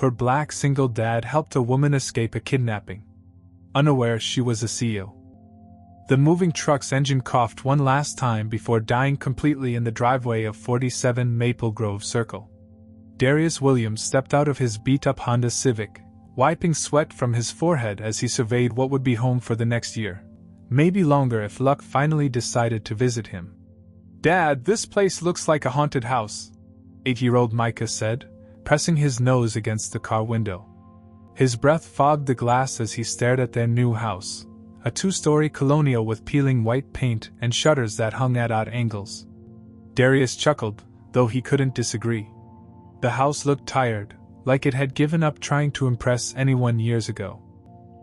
Her black single dad helped a woman escape a kidnapping, unaware she was a CEO. The moving truck's engine coughed one last time before dying completely in the driveway of 47 Maple Grove Circle. Darius Williams stepped out of his beat-up Honda Civic, wiping sweat from his forehead as he surveyed what would be home for the next year, maybe longer if luck finally decided to visit him. "Dad, this place looks like a haunted house," 8-year-old Micah said, pressing his nose against the car window. His breath fogged the glass as he stared at their new house, a 2-story colonial with peeling white paint and shutters that hung at odd angles. Darius chuckled, though he couldn't disagree. The house looked tired, like it had given up trying to impress anyone years ago.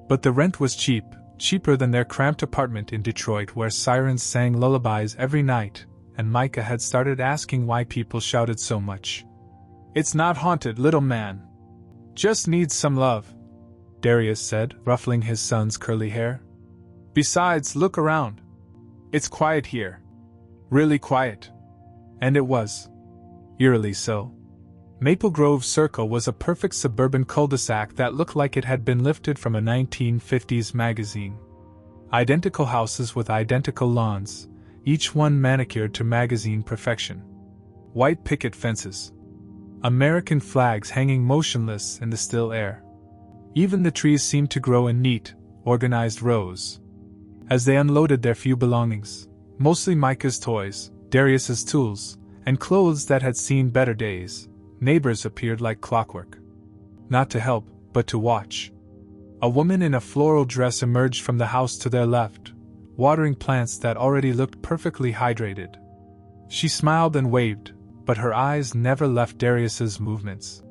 But the rent was cheap, cheaper than their cramped apartment in Detroit where sirens sang lullabies every night, and Micah had started asking why people shouted so much. "It's not haunted, little man. Just needs some love," Darius said, ruffling his son's curly hair. "Besides, look around. It's quiet here. Really quiet." And it was. Eerily so. Maple Grove Circle was a perfect suburban cul-de-sac that looked like it had been lifted from a 1950s magazine. Identical houses with identical lawns, each one manicured to magazine perfection. White picket fences. American flags hanging motionless in the still air. Even the trees seemed to grow in neat, organized rows. As they unloaded their few belongings, mostly Micah's toys, Darius's tools, and clothes that had seen better days, neighbors appeared like clockwork. Not to help, but to watch. A woman in a floral dress emerged from the house to their left, watering plants that already looked perfectly hydrated. She smiled and waved, but her eyes never left Darius's movements.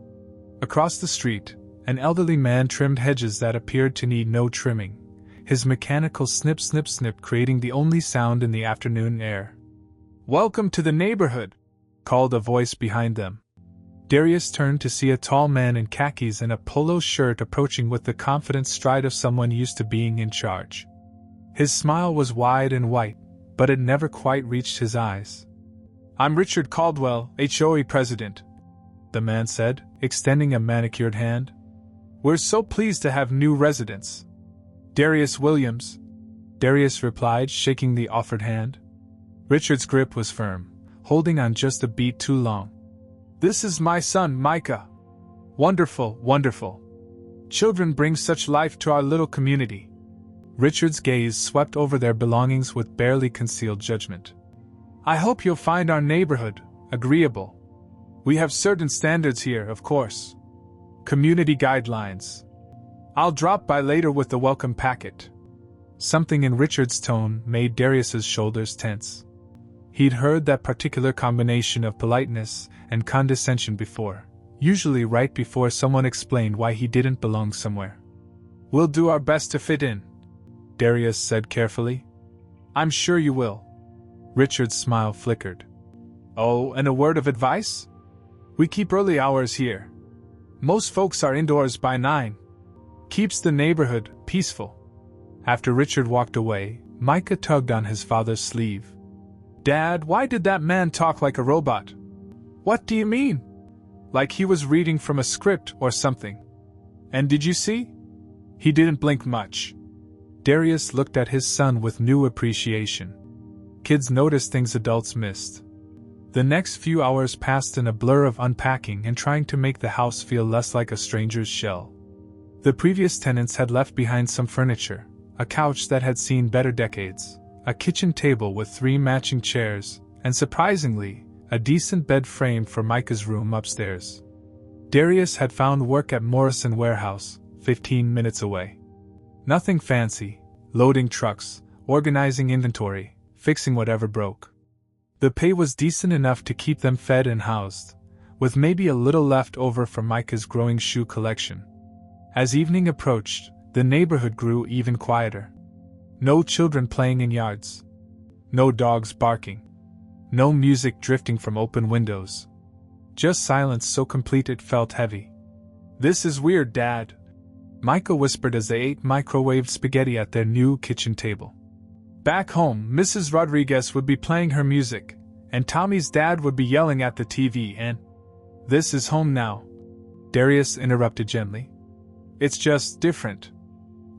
Across the street, an elderly man trimmed hedges that appeared to need no trimming, his mechanical snip-snip-snip creating the only sound in the afternoon air. "Welcome to the neighborhood," called a voice behind them. Darius turned to see a tall man in khakis and a polo shirt approaching with the confident stride of someone used to being in charge. His smile was wide and white, but it never quite reached his eyes. "I'm Richard Caldwell, HOA president," the man said, extending a manicured hand. "We're so pleased to have new residents." "Darius Williams," Darius replied, shaking the offered hand. Richard's grip was firm, holding on just a beat too long. "This is my son, Micah. Wonderful, wonderful. Children bring such life to our little community." Richard's gaze swept over their belongings with barely concealed judgment. "I hope you'll find our neighborhood agreeable. We have certain standards here, of course. Community guidelines. I'll drop by later with the welcome packet." Something in Richard's tone made Darius's shoulders tense. He'd heard that particular combination of politeness and condescension before, usually right before someone explained why he didn't belong somewhere. "We'll do our best to fit in," Darius said carefully. "I'm sure you will." Richard's smile flickered. "Oh, and a word of advice? We keep early hours here. Most folks are indoors by 9. Keeps the neighborhood peaceful." After Richard walked away, Micah tugged on his father's sleeve. "Dad, why did that man talk like a robot?" "What do you mean?" "Like he was reading from a script or something." "And did you see? He didn't blink much." Darius looked at his son with new appreciation. Kids notice things adults missed. The next few hours passed in a blur of unpacking and trying to make the house feel less like a stranger's shell. The previous tenants had left behind some furniture, a couch that had seen better decades, a kitchen table with 3 matching chairs, and surprisingly, a decent bed frame for Micah's room upstairs. Darius had found work at Morrison Warehouse, 15 minutes away. Nothing fancy, loading trucks, organizing inventory, fixing whatever broke. The pay was decent enough to keep them fed and housed, with maybe a little left over from Micah's growing shoe collection. As evening approached, the neighborhood grew even quieter. No children playing in yards. No dogs barking. No music drifting from open windows. Just silence so complete it felt heavy. "This is weird, Dad," Micah whispered as they ate microwaved spaghetti at their new kitchen table. "Back home, Mrs. Rodriguez would be playing her music, and Tommy's dad would be yelling at the TV, and this is home now. Darius interrupted gently. "It's just different.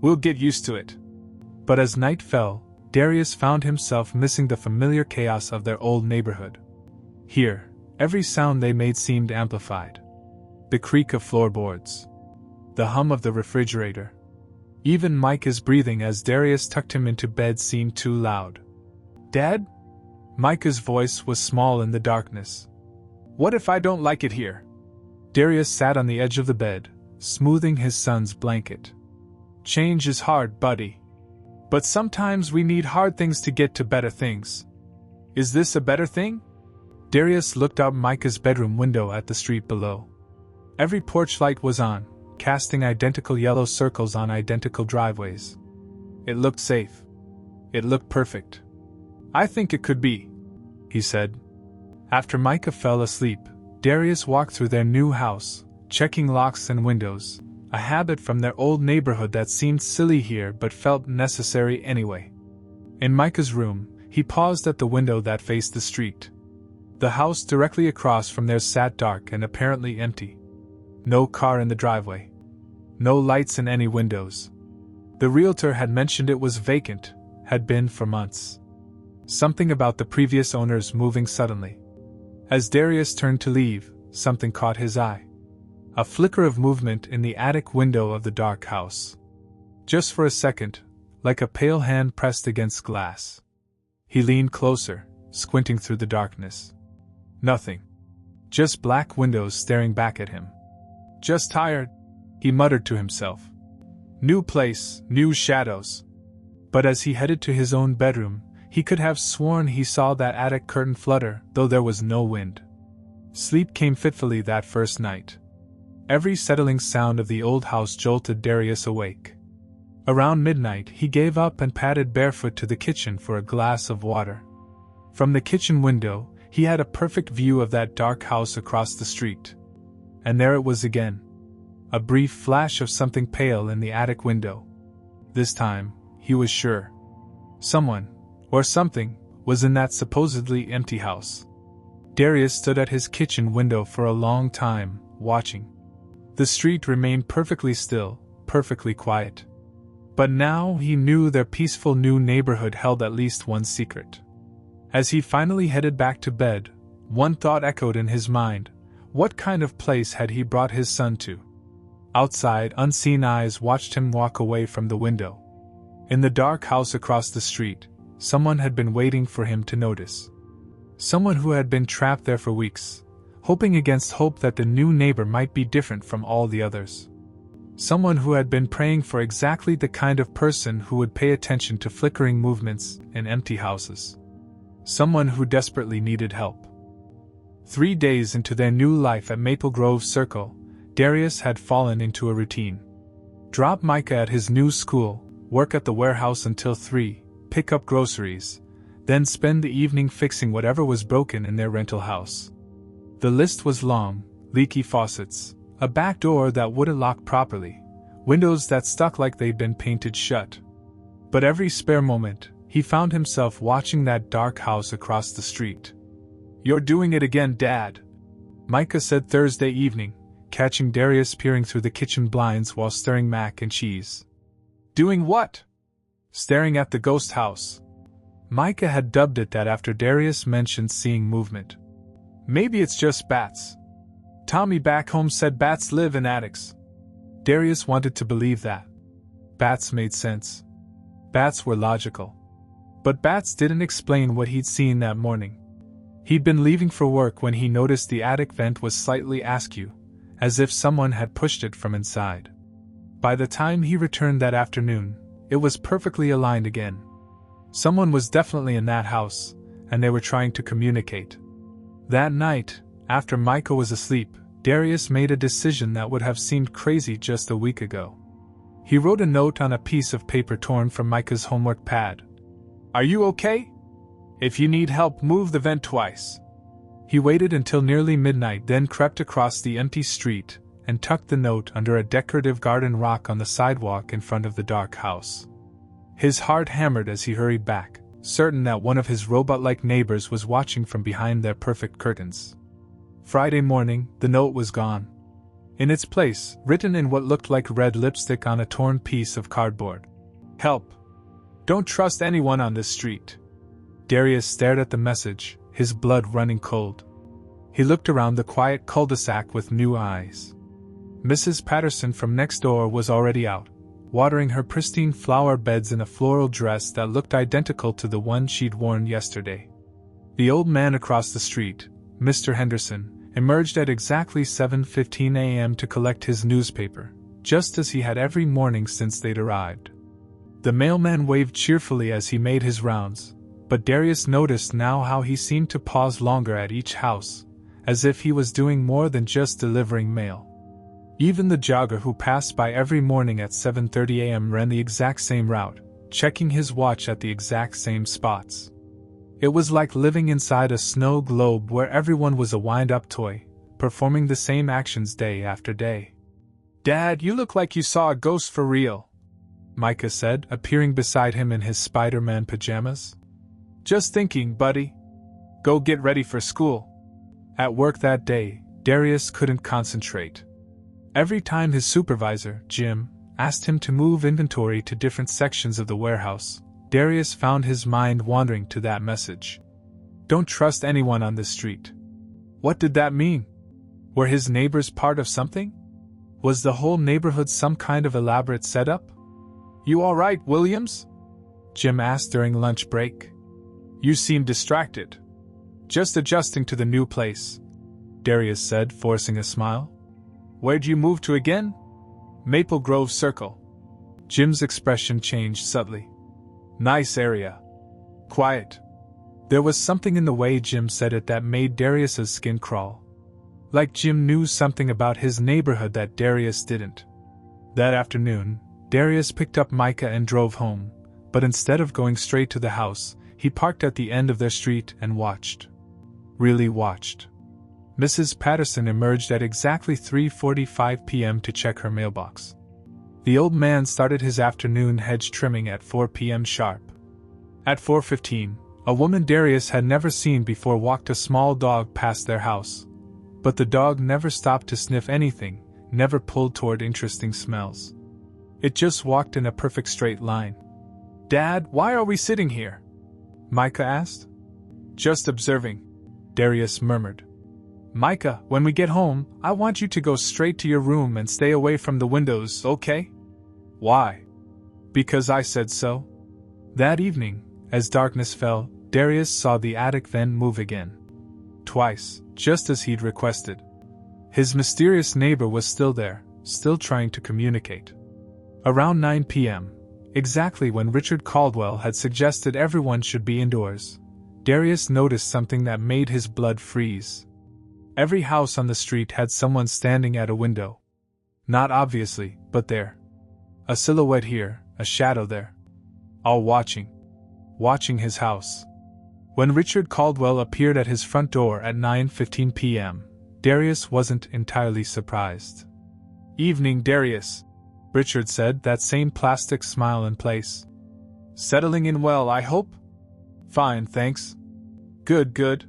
We'll get used to it." But as night fell, Darius found himself missing the familiar chaos of their old neighborhood. Here, every sound they made seemed amplified. The creak of floorboards. The hum of the refrigerator. Even Micah's breathing as Darius tucked him into bed seemed too loud. "Dad?" Micah's voice was small in the darkness. "What if I don't like it here?" Darius sat on the edge of the bed, smoothing his son's blanket. "Change is hard, buddy. But sometimes we need hard things to get to better things. Is this a better thing?" Darius looked out Micah's bedroom window at the street below. Every porch light was on, casting identical yellow circles on identical driveways. It looked safe. It looked perfect. "I think it could be," he said. After Micah fell asleep, Darius walked through their new house, checking locks and windows, a habit from their old neighborhood that seemed silly here but felt necessary anyway. In Micah's room, he paused at the window that faced the street. The house directly across from theirs sat dark and apparently empty. No car in the driveway. No lights in any windows. The realtor had mentioned it was vacant, had been for months. Something about the previous owners moving suddenly. As Darius turned to leave, something caught his eye. A flicker of movement in the attic window of the dark house. Just for a second, like a pale hand pressed against glass. He leaned closer, squinting through the darkness. Nothing. Just black windows staring back at him. "Just tired," he muttered to himself. New place, new shadows. But as he headed to his own bedroom, he could have sworn he saw that attic curtain flutter, though there was no wind. Sleep came fitfully that first night. Every settling sound of the old house jolted Darius awake. Around midnight he gave up and padded barefoot to the kitchen for a glass of water. From the kitchen window, he had a perfect view of that dark house across the street. And there it was again. A brief flash of something pale in the attic window. This time, he was sure. Someone, or something, was in that supposedly empty house. Darius stood at his kitchen window for a long time, watching. The street remained perfectly still, perfectly quiet. But now he knew their peaceful new neighborhood held at least one secret. As he finally headed back to bed, one thought echoed in his mind. What kind of place had he brought his son to? Outside, unseen eyes watched him walk away from the window. In the dark house across the street, someone had been waiting for him to notice. Someone who had been trapped there for weeks, hoping against hope that the new neighbor might be different from all the others. Someone who had been praying for exactly the kind of person who would pay attention to flickering movements in empty houses. Someone who desperately needed help. 3 days into their new life at Maple Grove Circle, Darius had fallen into a routine. Drop Micah at his new school, work at the warehouse until 3, pick up groceries, then spend the evening fixing whatever was broken in their rental house. The list was long: leaky faucets, a back door that wouldn't lock properly, windows that stuck like they'd been painted shut. But every spare moment, he found himself watching that dark house across the street. "You're doing it again, Dad," Micah said Thursday evening, catching Darius peering through the kitchen blinds while stirring mac and cheese. "Doing what?" "Staring at the ghost house." Micah had dubbed it that after Darius mentioned seeing movement. "Maybe it's just bats. Tommy back home said bats live in attics." Darius wanted to believe that. Bats made sense. Bats were logical. But bats didn't explain what he'd seen that morning. He'd been leaving for work when he noticed the attic vent was slightly askew, as if someone had pushed it from inside. By the time he returned that afternoon, it was perfectly aligned again. Someone was definitely in that house, and they were trying to communicate. That night, after Micah was asleep, Darius made a decision that would have seemed crazy just a week ago. He wrote a note on a piece of paper torn from Micah's homework pad. "Are you okay? If you need help, move the vent twice." He waited until nearly midnight, then crept across the empty street and tucked the note under a decorative garden rock on the sidewalk in front of the dark house. His heart hammered as he hurried back, certain that one of his robot-like neighbors was watching from behind their perfect curtains. Friday morning, the note was gone. In its place, written in what looked like red lipstick on a torn piece of cardboard. Help! Don't trust anyone on this street. Darius stared at the message, his blood running cold. He looked around the quiet cul-de-sac with new eyes. Mrs. Patterson from next door was already out, watering her pristine flower beds in a floral dress that looked identical to the one she'd worn yesterday. The old man across the street, Mr. Henderson, emerged at exactly 7:15 a.m. to collect his newspaper, just as he had every morning since they'd arrived. The mailman waved cheerfully as he made his rounds, but Darius noticed now how he seemed to pause longer at each house, as if he was doing more than just delivering mail. Even the jogger who passed by every morning at 7:30 a.m. ran the exact same route, checking his watch at the exact same spots. It was like living inside a snow globe where everyone was a wind-up toy, performing the same actions day after day. "Dad, you look like you saw a ghost for real," Micah said, appearing beside him in his Spider-Man pajamas. "Just thinking, buddy. Go get ready for school." At work that day, Darius couldn't concentrate. Every time his supervisor, Jim, asked him to move inventory to different sections of the warehouse, Darius found his mind wandering to that message. Don't trust anyone on this street. What did that mean? Were his neighbors part of something? Was the whole neighborhood some kind of elaborate setup? "You all right, Williams?" Jim asked during lunch break. "You seem distracted." "Just adjusting to the new place," Darius said, forcing a smile. "Where'd you move to again?" "Maple Grove Circle." Jim's expression changed subtly. "Nice area. Quiet." There was something in the way Jim said it that made Darius's skin crawl. Like Jim knew something about his neighborhood that Darius didn't. That afternoon, Darius picked up Micah and drove home, but instead of going straight to the house, he parked at the end of their street and watched. Really watched. Mrs. Patterson emerged at exactly 3:45 p.m. to check her mailbox. The old man started his afternoon hedge trimming at 4 p.m. sharp. At 4:15, a woman Darius had never seen before walked a small dog past their house. But the dog never stopped to sniff anything, never pulled toward interesting smells. It just walked in a perfect straight line. "Dad, why are we sitting here?" Micah asked. "Just observing," Darius murmured. "Micah, when we get home, I want you to go straight to your room and stay away from the windows, okay?" "Why?" "Because I said so." That evening, as darkness fell, Darius saw the attic vent move again. Twice, just as he'd requested. His mysterious neighbor was still there, still trying to communicate. Around 9 p.m., exactly when Richard Caldwell had suggested everyone should be indoors, Darius noticed something that made his blood freeze. Every house on the street had someone standing at a window. Not obviously, but there. A silhouette here, a shadow there. All watching. Watching his house. When Richard Caldwell appeared at his front door at 9:15 p.m., Darius wasn't entirely surprised. "Evening, Darius," Richard said, that same plastic smile in place. "Settling in well, I hope?" "Fine, thanks." Good.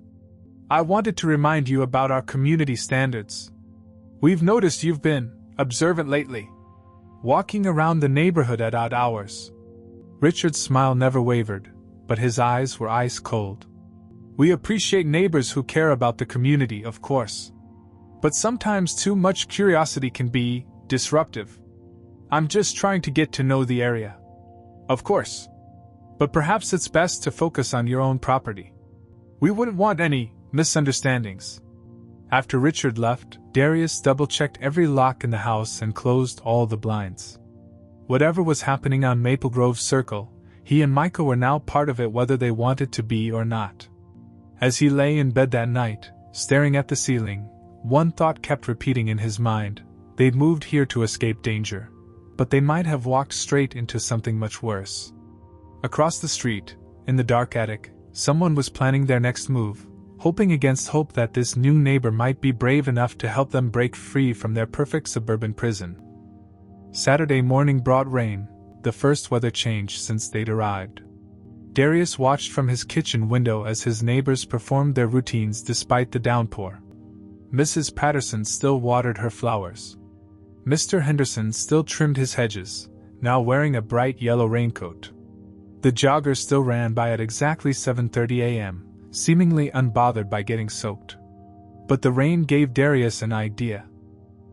I wanted to remind you about our community standards. We've noticed you've been observant lately. Walking around the neighborhood at odd hours." Richard's smile never wavered, but his eyes were ice cold. "We appreciate neighbors who care about the community, of course. But sometimes too much curiosity can be disruptive. I'm just trying to get to know the area." "Of course. But perhaps it's best to focus on your own property. We wouldn't want any misunderstandings." After Richard left, Darius double-checked every lock in the house and closed all the blinds. Whatever was happening on Maple Grove Circle, he and Micah were now part of it whether they wanted to be or not. As he lay in bed that night, staring at the ceiling, one thought kept repeating in his mind: they'd moved here to escape danger, but they might have walked straight into something much worse. Across the street, in the dark attic, someone was planning their next move, hoping against hope that this new neighbor might be brave enough to help them break free from their perfect suburban prison. Saturday morning brought rain, the first weather change since they'd arrived. Darius watched from his kitchen window as his neighbors performed their routines despite the downpour. Mrs. Patterson still watered her flowers. Mr. Henderson still trimmed his hedges, now wearing a bright yellow raincoat. The jogger still ran by at exactly 7:30 a.m., seemingly unbothered by getting soaked. But the rain gave Darius an idea.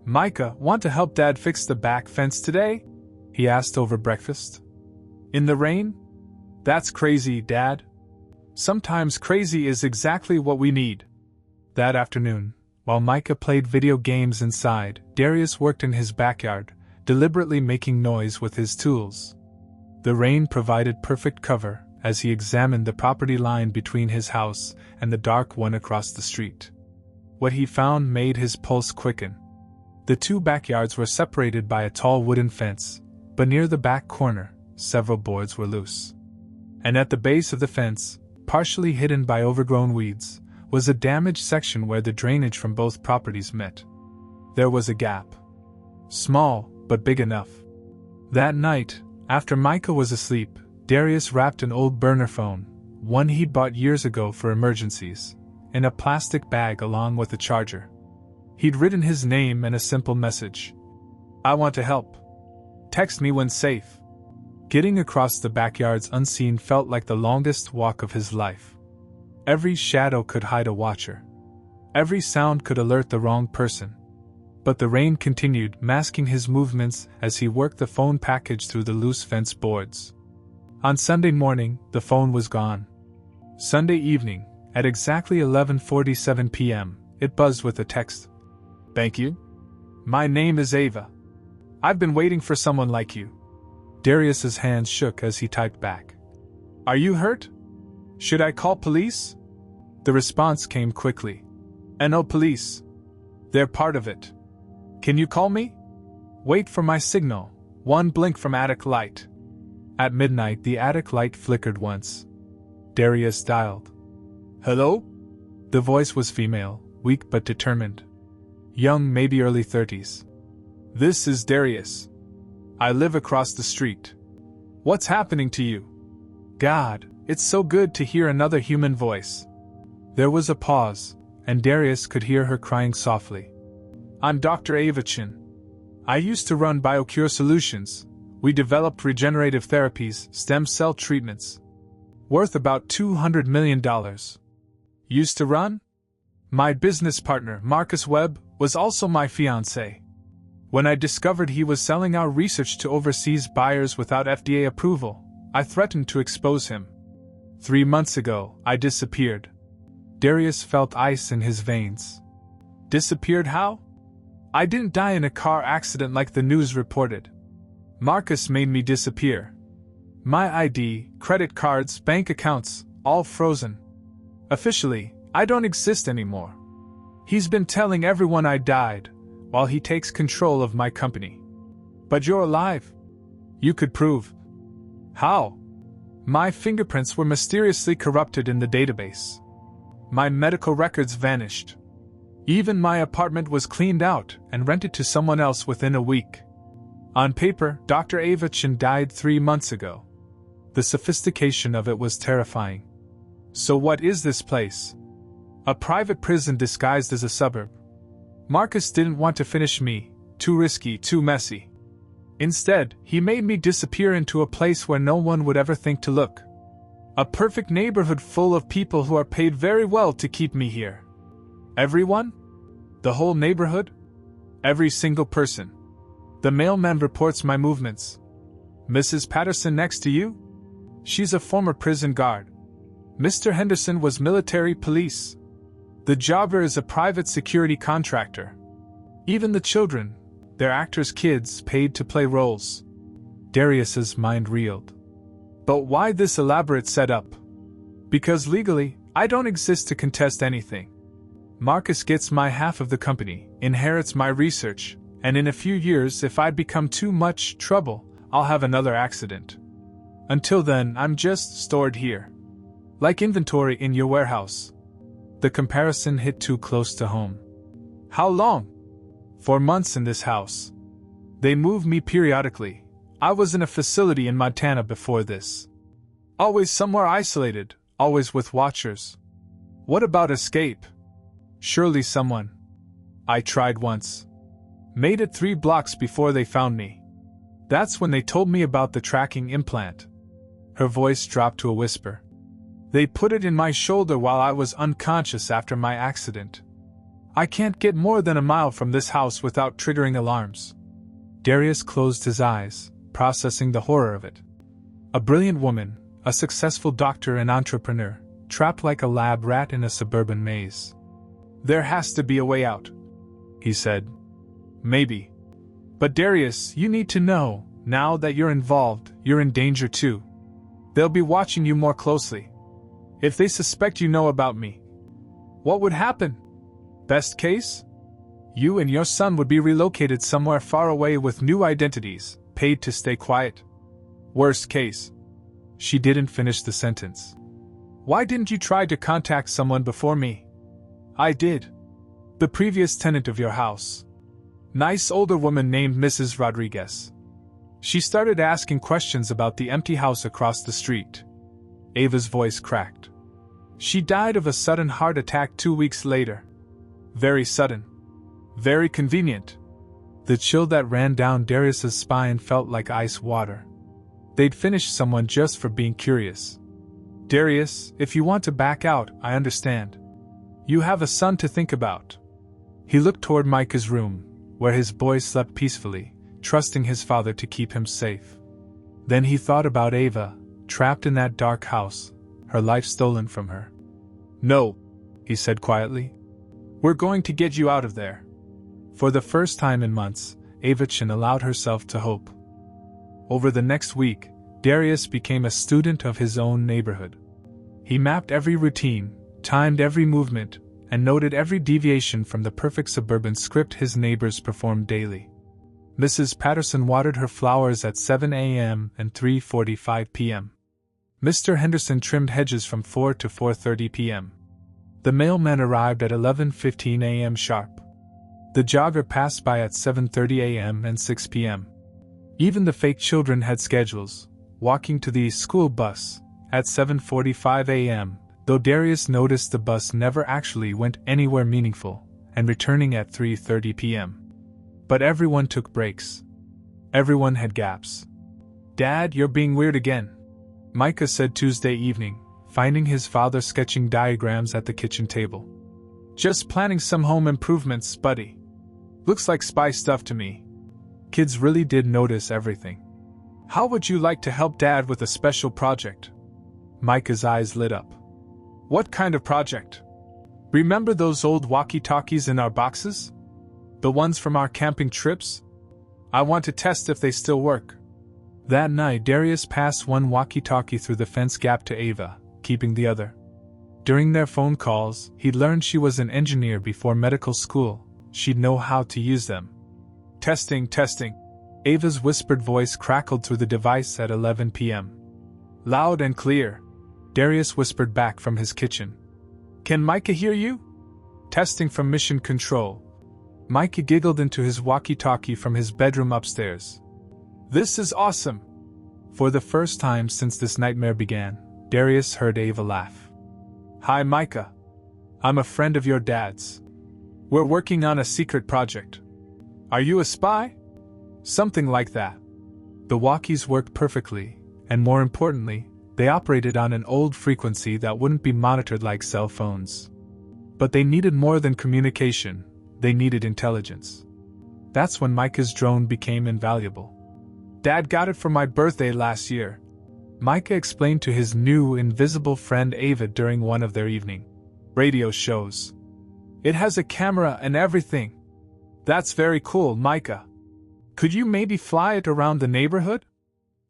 "Micah, want to help Dad fix the back fence today?" he asked over breakfast. "In the rain? That's crazy, Dad." "Sometimes crazy is exactly what we need." That afternoon, while Micah played video games inside, Darius worked in his backyard, deliberately making noise with his tools. The rain provided perfect cover as he examined the property line between his house and the dark one across the street. What he found made his pulse quicken. The two backyards were separated by a tall wooden fence, but near the back corner, several boards were loose. And at the base of the fence, partially hidden by overgrown weeds, was a damaged section where the drainage from both properties met. There was a gap. Small, but big enough. That night, after Micah was asleep, Darius wrapped an old burner phone, one he'd bought years ago for emergencies, in a plastic bag along with a charger. He'd written his name and a simple message. "I want to help. Text me when safe." Getting across the backyards unseen felt like the longest walk of his life. Every shadow could hide a watcher. Every sound could alert the wrong person. But the rain continued, masking his movements as he worked the phone package through the loose fence boards. On Sunday morning, the phone was gone. Sunday evening, at exactly 11:47 p.m., it buzzed with a text. "Thank you. My name is Ava. I've been waiting for someone like you." Darius's hands shook as he typed back. "Are you hurt? Should I call police?" The response came quickly. "No police. They're part of it. Can you call me? Wait for my signal. One blink from attic light." At midnight the attic light flickered once. Darius dialed. "Hello?" The voice was female, weak but determined. Young, maybe early 30s. "This is Darius. I live across the street. What's happening to you?" "God, it's so good to hear another human voice." There was a pause, and Darius could hear her crying softly. "I'm Dr. Ava Chin. I used to run BioCure Solutions. We developed regenerative therapies, stem cell treatments. Worth about $200 million. Used to run? My business partner, Marcus Webb, was also my fiancé. When I discovered he was selling our research to overseas buyers without FDA approval, I threatened to expose him. 3 months ago, I disappeared." Darius felt ice in his veins. "Disappeared how?" "I didn't die in a car accident like the news reported. Marcus made me disappear. My ID, credit cards, bank accounts, all frozen. Officially, I don't exist anymore. He's been telling everyone I died, while he takes control of my company. But you're alive. You could prove." "How?" "My fingerprints were mysteriously corrupted in the database. My medical records vanished. Even my apartment was cleaned out and rented to someone else within a week. On paper, Dr. Ava Chin died 3 months ago." The sophistication of it was terrifying. "So what is this place?" "A private prison disguised as a suburb. Marcus didn't want to finish me, too risky, too messy. Instead, he made me disappear into a place where no one would ever think to look. A perfect neighborhood full of people who are paid very well to keep me here." "Everyone? The whole neighborhood?" "Every single person. The mailman reports my movements." "Mrs. Patterson next to you?" "She's a former prison guard. Mr. Henderson was military police. The jobber is a private security contractor. Even the children, they're actors' kids paid to play roles." Darius's mind reeled. "But why this elaborate setup?" "Because legally, I don't exist to contest anything. Marcus gets my half of the company, inherits my research, and in a few years, if I become too much trouble, I'll have another accident. Until then, I'm just stored here. Like inventory in your warehouse." The comparison hit too close to home. "How long?" 4 months in this house. They move me periodically. I was in a facility in Montana before this. Always somewhere isolated, always with watchers. What about escape? Surely someone. I tried once. Made it 3 blocks before they found me. That's when they told me about the tracking implant. Her voice dropped to a whisper. They put it in my shoulder while I was unconscious after my accident. I can't get more than a mile from this house without triggering alarms. Darius closed his eyes, processing the horror of it. A brilliant woman, a successful doctor and entrepreneur, trapped like a lab rat in a suburban maze. There has to be a way out, he said. Maybe. But Darius, you need to know, now that you're involved, you're in danger too. They'll be watching you more closely. If they suspect you know about me, what would happen? Best case? You and your son would be relocated somewhere far away with new identities, paid to stay quiet. Worst case. She didn't finish the sentence. Why didn't you try to contact someone before me? I did. The previous tenant of your house. Nice older woman named Mrs. Rodriguez. She started asking questions about the empty house across the street. Ava's voice cracked. She died of a sudden heart attack 2 weeks later. Very sudden. Very convenient. The chill that ran down Darius's spine felt like ice water. They'd finished someone just for being curious. Darius, if you want to back out, I understand. You have a son to think about. He looked toward Micah's room, where his boy slept peacefully, trusting his father to keep him safe. Then he thought about Ava, trapped in that dark house, her life stolen from her. No, he said quietly. We're going to get you out of there. For the first time in months, Ava Chin allowed herself to hope. Over the next week, Darius became a student of his own neighborhood. He mapped every routine, timed every movement, and noted every deviation from the perfect suburban script his neighbors performed daily. Mrs. Patterson watered her flowers at 7 a.m. and 3:45 p.m. Mr. Henderson trimmed hedges from 4 to 4:30 p.m. The mailman arrived at 11:15 a.m. sharp. The jogger passed by at 7:30 a.m. and 6 p.m. Even the fake children had schedules, walking to the school bus at 7:45 a.m., though Darius noticed the bus never actually went anywhere meaningful, and returning at 3:30 p.m. But everyone took breaks. Everyone had gaps. Dad, you're being weird again, Micah said Tuesday evening, finding his father sketching diagrams at the kitchen table. Just planning some home improvements, buddy. Looks like spy stuff to me. Kids really did notice everything. How would you like to help Dad with a special project? Micah's eyes lit up. What kind of project? Remember those old walkie-talkies in our boxes? The ones from our camping trips? I want to test if they still work. That night, Darius passed one walkie-talkie through the fence gap to Ava, keeping the other. During their phone calls, he'd learned she was an engineer before medical school. She'd know how to use them. Testing, testing. Ava's whispered voice crackled through the device at 11 p.m. Loud and clear, Darius whispered back from his kitchen. Can Micah hear you? Testing from Mission Control. Micah giggled into his walkie-talkie from his bedroom upstairs. This is awesome! For the first time since this nightmare began, Darius heard Ava laugh. Hi Micah. I'm a friend of your dad's. We're working on a secret project. Are you a spy? Something like that. The walkies worked perfectly, and more importantly, they operated on an old frequency that wouldn't be monitored like cell phones. But they needed more than communication, they needed intelligence. That's when Micah's drone became invaluable. Dad got it for my birthday last year, Micah explained to his new invisible friend Ava during one of their evening radio shows. It has a camera and everything. That's very cool, Micah. Could you maybe fly it around the neighborhood?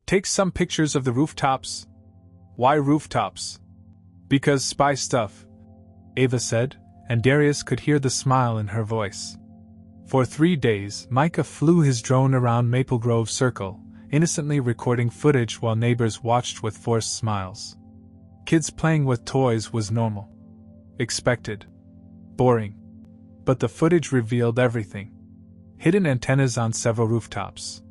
Take some pictures of the rooftops. Why rooftops? Because spy stuff, Ava said, and Darius could hear the smile in her voice. For 3 days, Micah flew his drone around Maple Grove Circle, innocently recording footage while neighbors watched with forced smiles. Kids playing with toys was normal. Expected. Boring. But the footage revealed everything. Hidden antennas on several rooftops.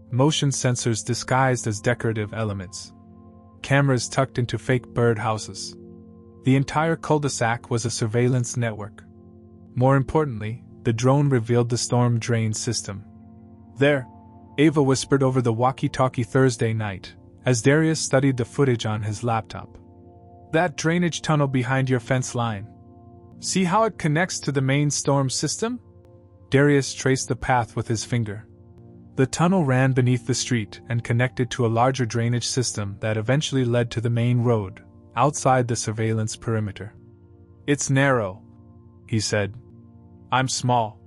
Motion sensors disguised as decorative elements. Cameras tucked into fake bird houses. The entire cul-de-sac was a surveillance network. More importantly, The drone revealed the storm drain system. "There," Ava whispered over the walkie-talkie Thursday night, as Darius studied the footage on his laptop. "That drainage tunnel behind your fence line. See how it connects to the main storm system?" Darius traced the path with his finger. The tunnel ran beneath the street and connected to a larger drainage system that eventually led to the main road, outside the surveillance perimeter. "It's narrow," he said. "I'm small.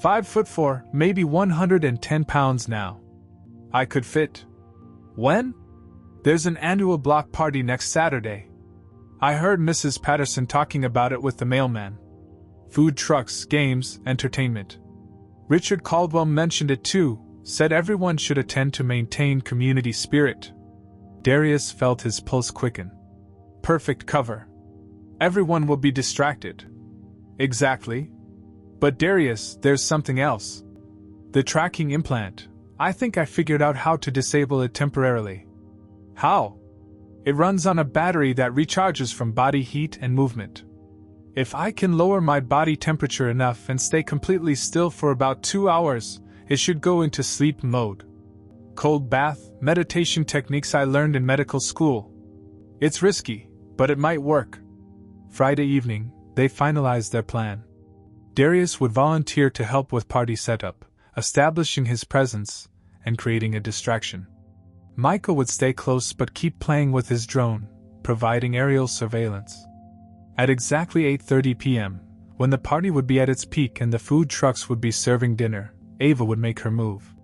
5'4", maybe 110 pounds now. I could fit." "When?" "There's an annual block party next Saturday. I heard Mrs. Patterson talking about it with the mailman. Food trucks, games, entertainment. Richard Caldwell mentioned it too, said everyone should attend to maintain community spirit." Darius felt his pulse quicken. "Perfect cover. Everyone will be distracted." "Exactly. But Darius, there's something else. The tracking implant. I think I figured out how to disable it temporarily." "How?" "It runs on a battery that recharges from body heat and movement. If I can lower my body temperature enough and stay completely still for about 2 hours, it should go into sleep mode. Cold bath, meditation techniques I learned in medical school. It's risky, but it might work." Friday evening, they finalized their plan. Darius would volunteer to help with party setup, establishing his presence, and creating a distraction. Micah would stay close but keep playing with his drone, providing aerial surveillance. At exactly 8:30 p.m., when the party would be at its peak and the food trucks would be serving dinner, Ava would make her move.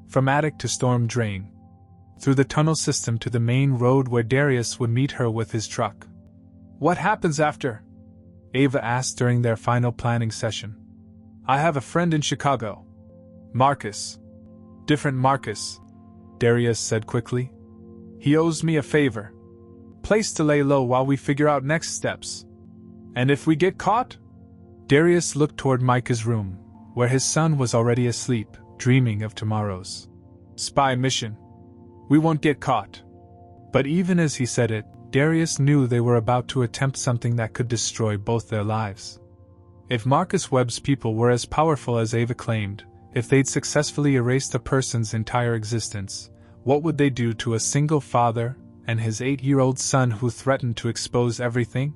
From attic to storm drain. Through the tunnel system to the main road where Darius would meet her with his truck. "What happens after?" Ava asked during their final planning session. "I have a friend in Chicago. Marcus." "Different Marcus," Darius said quickly. "He owes me a favor. Place to lay low while we figure out next steps." "And if we get caught?" Darius looked toward Micah's room, where his son was already asleep, dreaming of tomorrow's spy mission. "We won't get caught." But even as he said it, Darius knew they were about to attempt something that could destroy both their lives. If Marcus Webb's people were as powerful as Ava claimed, if they'd successfully erased a person's entire existence, what would they do to a single father and his 8-year-old son who threatened to expose everything?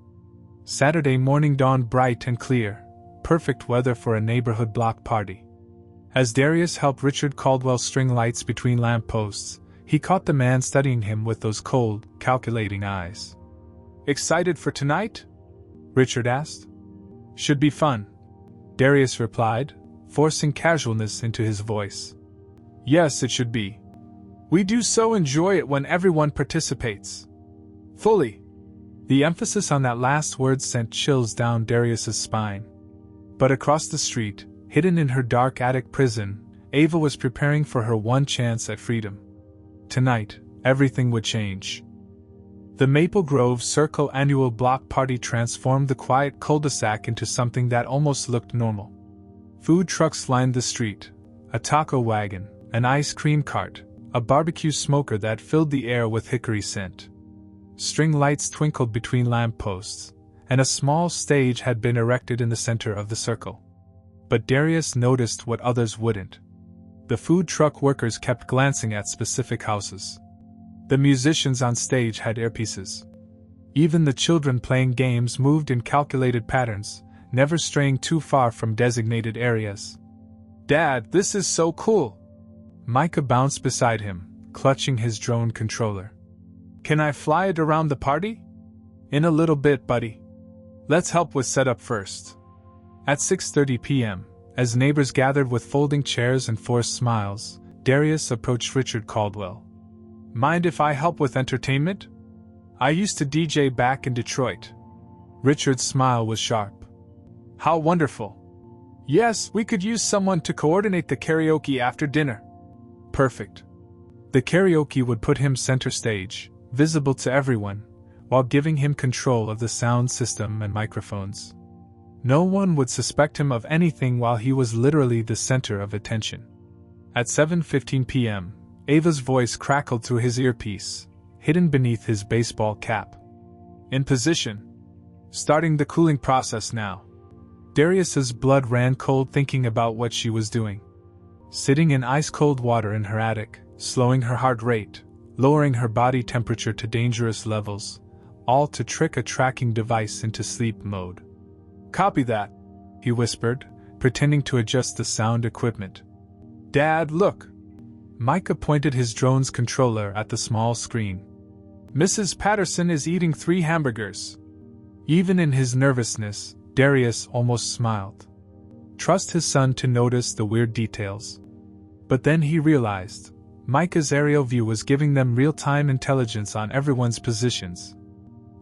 Saturday morning dawned bright and clear, perfect weather for a neighborhood block party. As Darius helped Richard Caldwell string lights between lampposts, he caught the man studying him with those cold, calculating eyes. "Excited for tonight?" Richard asked. "Should be fun," Darius replied, forcing casualness into his voice. "Yes, it should be. We do so enjoy it when everyone participates. Fully." The emphasis on that last word sent chills down Darius's spine. But across the street, hidden in her dark attic prison, Ava was preparing for her one chance at freedom. Tonight, everything would change. The Maple Grove Circle annual block party transformed the quiet cul-de-sac into something that almost looked normal. Food trucks lined the street, a taco wagon, an ice cream cart, a barbecue smoker that filled the air with hickory scent. String lights twinkled between lampposts, and a small stage had been erected in the center of the circle. But Darius noticed what others wouldn't. The food truck workers kept glancing at specific houses. The musicians on stage had earpieces. Even the children playing games moved in calculated patterns, never straying too far from designated areas. "Dad, this is so cool!" Micah bounced beside him, clutching his drone controller. "Can I fly it around the party?" "In a little bit, buddy. Let's help with setup first." At 6:30 p.m., as neighbors gathered with folding chairs and forced smiles, Darius approached Richard Caldwell. "Mind if I help with entertainment? I used to DJ back in Detroit." Richard's smile was sharp. "How wonderful. Yes, we could use someone to coordinate the karaoke after dinner." "Perfect." The karaoke would put him center stage, visible to everyone, while giving him control of the sound system and microphones. No one would suspect him of anything while he was literally the center of attention. At 7:15 p.m., Ava's voice crackled through his earpiece, hidden beneath his baseball cap. "In position. Starting the cooling process now." Darius's blood ran cold thinking about what she was doing. Sitting in ice-cold water in her attic, slowing her heart rate, lowering her body temperature to dangerous levels, all to trick a tracking device into sleep mode. "Copy that," he whispered, pretending to adjust the sound equipment. "Dad, look!" Micah pointed his drone's controller at the small screen. "Mrs. Patterson is eating 3 hamburgers." Even in his nervousness, Darius almost smiled. Trust his son to notice the weird details. But then he realized, Micah's aerial view was giving them real-time intelligence on everyone's positions.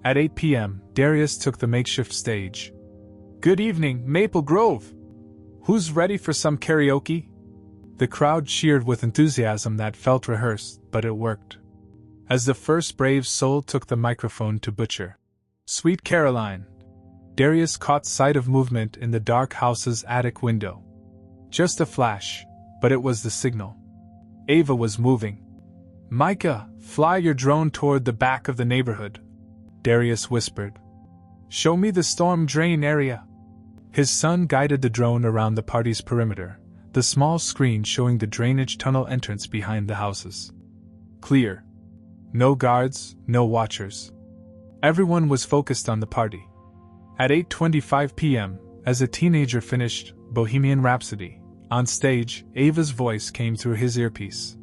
At 8 p.m., Darius took the makeshift stage. "Good evening, Maple Grove! Who's ready for some karaoke?" The crowd cheered with enthusiasm that felt rehearsed, but it worked. As the first brave soul took the microphone to butcher "Sweet Caroline," Darius caught sight of movement in the dark house's attic window. Just a flash, but it was the signal. Ava was moving. "Micah, fly your drone toward the back of the neighborhood," Darius whispered. "Show me the storm drain area." His son guided the drone around the party's perimeter, the small screen showing the drainage tunnel entrance behind the houses. Clear. No guards, no watchers. Everyone was focused on the party. At 8:25 p.m., as a teenager finished Bohemian Rhapsody, on stage, Ava's voice came through his earpiece.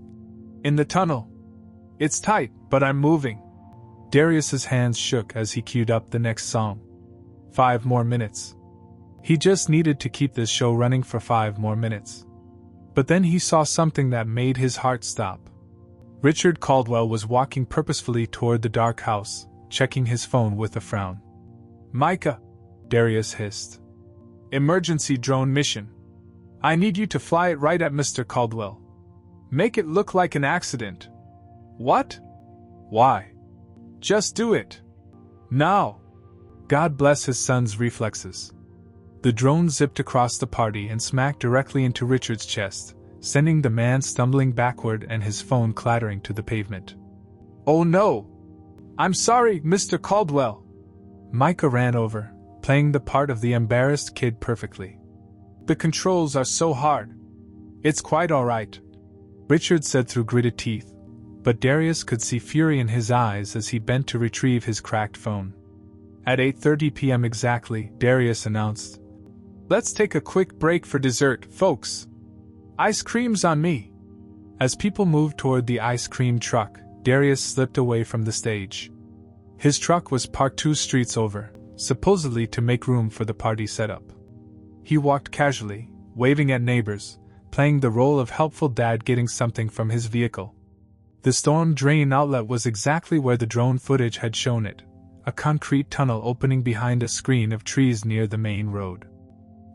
"In the tunnel. It's tight, but I'm moving." Darius's hands shook as he queued up the next song. 5 more minutes. He just needed to keep this show running for 5 more minutes. But then he saw something that made his heart stop. Richard Caldwell was walking purposefully toward the dark house, checking his phone with a frown. "Micah," Darius hissed. "Emergency drone mission. I need you to fly it right at Mr. Caldwell. Make it look like an accident." "What? Why?" "Just do it. Now." God bless his son's reflexes. The drone zipped across the party and smacked directly into Richard's chest, sending the man stumbling backward and his phone clattering to the pavement. "Oh no! I'm sorry, Mr. Caldwell." Micah ran over, playing the part of the embarrassed kid perfectly. "The controls are so hard." "It's quite all right," Richard said through gritted teeth, but Darius could see fury in his eyes as he bent to retrieve his cracked phone. At 8:30 p.m. exactly, Darius announced, "Let's take a quick break for dessert, folks. Ice cream's on me." As people moved toward the ice cream truck, Darius slipped away from the stage. His truck was parked 2 streets over, supposedly to make room for the party setup. He walked casually, waving at neighbors, playing the role of helpful dad getting something from his vehicle. The storm drain outlet was exactly where the drone footage had shown it, a concrete tunnel opening behind a screen of trees near the main road.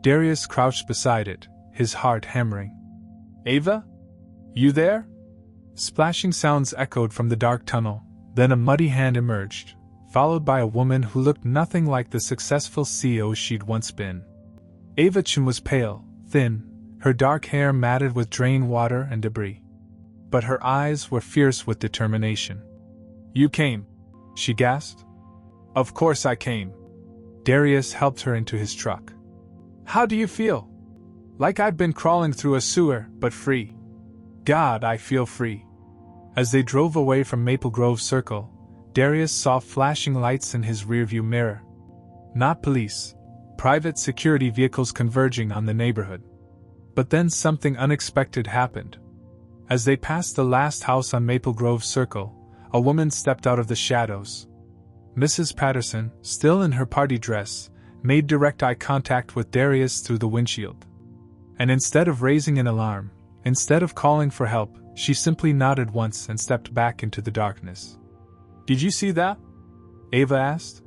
Darius crouched beside it, his heart hammering. "Ava? You there?" Splashing sounds echoed from the dark tunnel, then a muddy hand emerged, followed by a woman who looked nothing like the successful CEO she'd once been. Ava Chen was pale, thin, her dark hair matted with drain water and debris. But her eyes were fierce with determination. "You came," she gasped. "Of course I came." Darius helped her into his truck. "How do you feel?" "Like I've been crawling through a sewer, but free. God, I feel free." As they drove away from Maple Grove Circle, Darius saw flashing lights in his rearview mirror. Not police, private security vehicles converging on the neighborhood. But then something unexpected happened. As they passed the last house on Maple Grove Circle, a woman stepped out of the shadows. Mrs. Patterson, still in her party dress, made direct eye contact with Darius through the windshield. And instead of raising an alarm, instead of calling for help, she simply nodded once and stepped back into the darkness. "Did you see that?" Ava asked.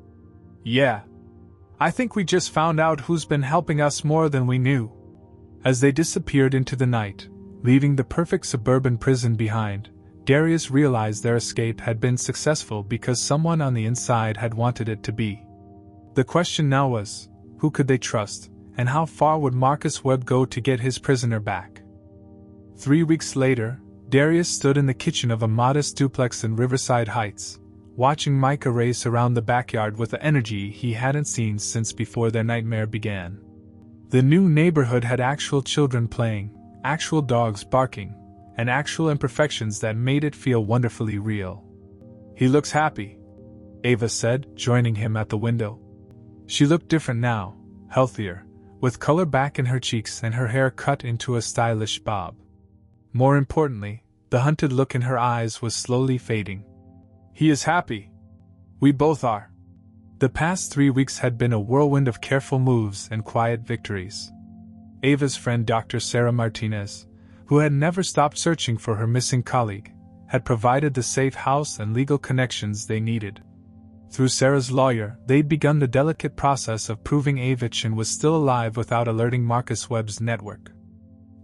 "Yeah. I think we just found out who's been helping us more than we knew." As they disappeared into the night, leaving the perfect suburban prison behind, Darius realized their escape had been successful because someone on the inside had wanted it to be. The question now was, who could they trust, and how far would Marcus Webb go to get his prisoner back? 3 weeks later, Darius stood in the kitchen of a modest duplex in Riverside Heights, watching Micah race around the backyard with the energy he hadn't seen since before their nightmare began. The new neighborhood had actual children playing, actual dogs barking, and actual imperfections that made it feel wonderfully real. "He looks happy," Ava said, joining him at the window. She looked different now, healthier, with color back in her cheeks and her hair cut into a stylish bob. More importantly, the hunted look in her eyes was slowly fading. "He is happy. We both are." The past 3 weeks had been a whirlwind of careful moves and quiet victories. Ava's friend Dr. Sarah Martinez, who had never stopped searching for her missing colleague, had provided the safe house and legal connections they needed. Through Sarah's lawyer, they'd begun the delicate process of proving Avichin was still alive without alerting Marcus Webb's network.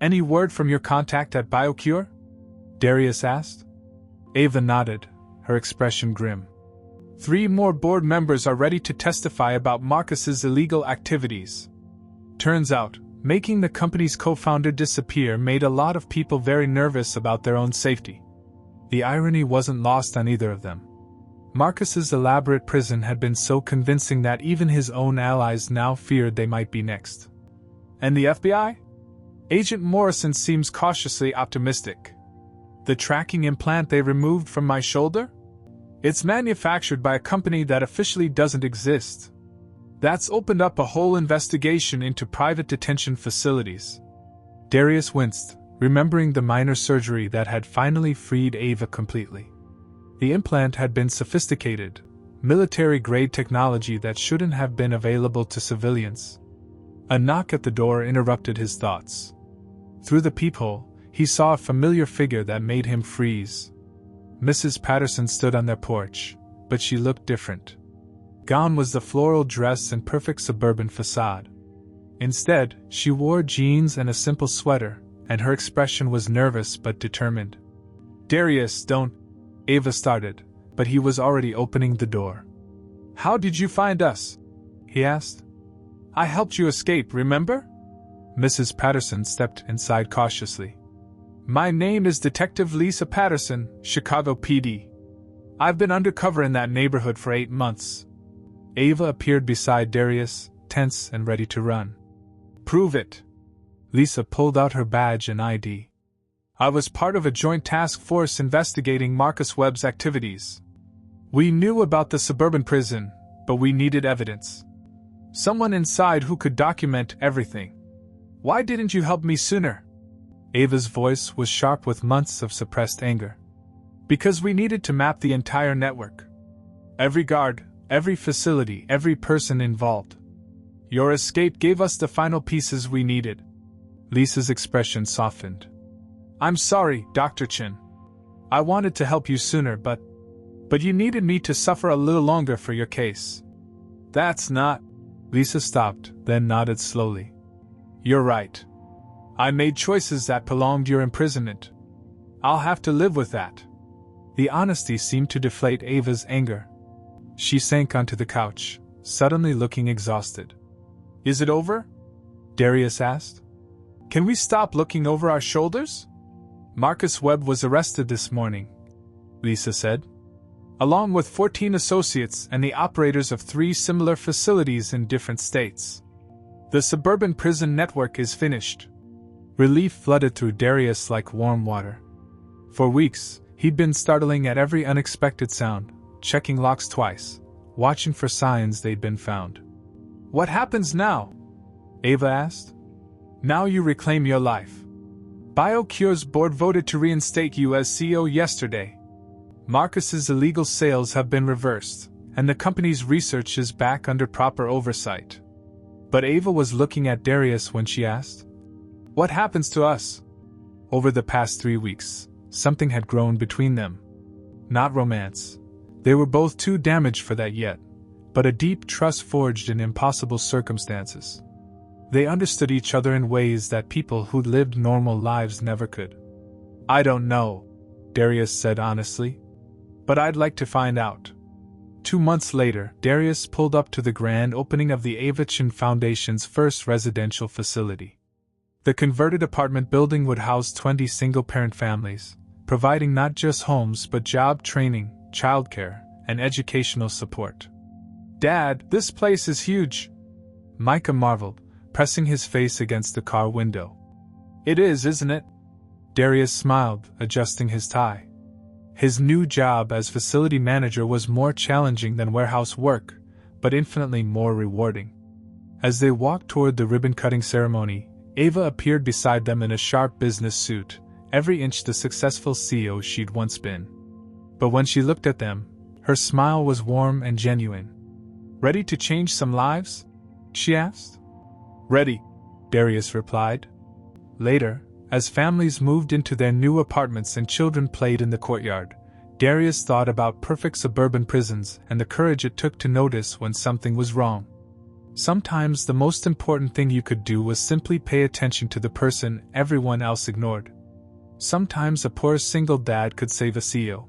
"Any word from your contact at BioCure?" Darius asked. Ava nodded, her expression grim. 3 more board members are ready to testify about Marcus's illegal activities. Turns out, making the company's co-founder disappear made a lot of people very nervous about their own safety. The irony wasn't lost on either of them. Marcus's elaborate prison had been so convincing that even his own allies now feared they might be next. "And the FBI?" Agent Morrison seems cautiously optimistic. "The tracking implant they removed from my shoulder? It's manufactured by a company that officially doesn't exist. That's opened up a whole investigation into private detention facilities." Darius winced, remembering the minor surgery that had finally freed Ava completely. The implant had been sophisticated, military-grade technology that shouldn't have been available to civilians. A knock at the door interrupted his thoughts. Through the peephole, he saw a familiar figure that made him freeze. Mrs. Patterson stood on their porch, but she looked different. Gone was the floral dress and perfect suburban facade. Instead, she wore jeans and a simple sweater, and her expression was nervous but determined. "Darius, don't..." Ava started, but he was already opening the door. "How did you find us?" he asked. "I helped you escape, remember?" Mrs. Patterson stepped inside cautiously. "My name is Detective Lisa Patterson, Chicago PD. I've been undercover in that neighborhood for 8 months. Ava appeared beside Darius, tense and ready to run. "Prove it." Lisa pulled out her badge and ID. "I was part of a joint task force investigating Marcus Webb's activities. We knew about the suburban prison, but we needed evidence. Someone inside who could document everything. Why didn't you help me sooner?" Ava's voice was sharp with months of suppressed anger. "Because we needed to map the entire network. Every guard, every facility, every person involved. Your escape gave us the final pieces we needed." Lisa's expression softened. "I'm sorry, Dr. Chin. I wanted to help you sooner, but you needed me to suffer a little longer for your case." "That's not..." Lisa stopped, then nodded slowly. "You're right. I made choices that prolonged your imprisonment. I'll have to live with that." The honesty seemed to deflate Ava's anger. She sank onto the couch, suddenly looking exhausted. "Is it over?" Darius asked. "Can we stop looking over our shoulders?" "Marcus Webb was arrested this morning," Lisa said, "along with 14 associates and the operators of 3 similar facilities in different states. The suburban prison network is finished." Relief flooded through Darius like warm water. For weeks, he'd been startling at every unexpected sound, checking locks twice, watching for signs they'd been found. "What happens now?" Ava asked. "Now you reclaim your life. BioCure's board voted to reinstate you as CEO yesterday. Marcus's illegal sales have been reversed, and the company's research is back under proper oversight." But Ava was looking at Darius when she asked, "What happens to us?" Over the past 3 weeks, something had grown between them. Not romance. They were both too damaged for that yet, but a deep trust forged in impossible circumstances. They understood each other in ways that people who lived normal lives never could. "I don't know," Darius said honestly. "But I'd like to find out." 2 months later, Darius pulled up to the grand opening of the Avichin Foundation's first residential facility. The converted apartment building would house 20 single-parent families, providing not just homes but job training, childcare, and educational support. "Dad, this place is huge," Micah marveled, pressing his face against the car window. "It is, isn't it?" Darius smiled, adjusting his tie. His new job as facility manager was more challenging than warehouse work, but infinitely more rewarding. As they walked toward the ribbon-cutting ceremony, Ava appeared beside them in a sharp business suit, every inch the successful CEO she'd once been. But when she looked at them, her smile was warm and genuine. "Ready to change some lives?" she asked. "Ready," Darius replied. Later, as families moved into their new apartments and children played in the courtyard, Darius thought about perfect suburban prisons and the courage it took to notice when something was wrong. Sometimes the most important thing you could do was simply pay attention to the person everyone else ignored. Sometimes a poor single dad could save a CEO.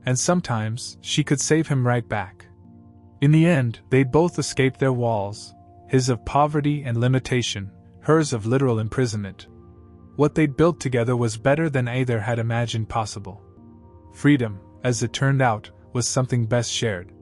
And sometimes she could save him right back. In the end, they'd both escaped their walls, his of poverty and limitation, hers of literal imprisonment. What they'd built together was better than either had imagined possible. Freedom, as it turned out, was something best shared.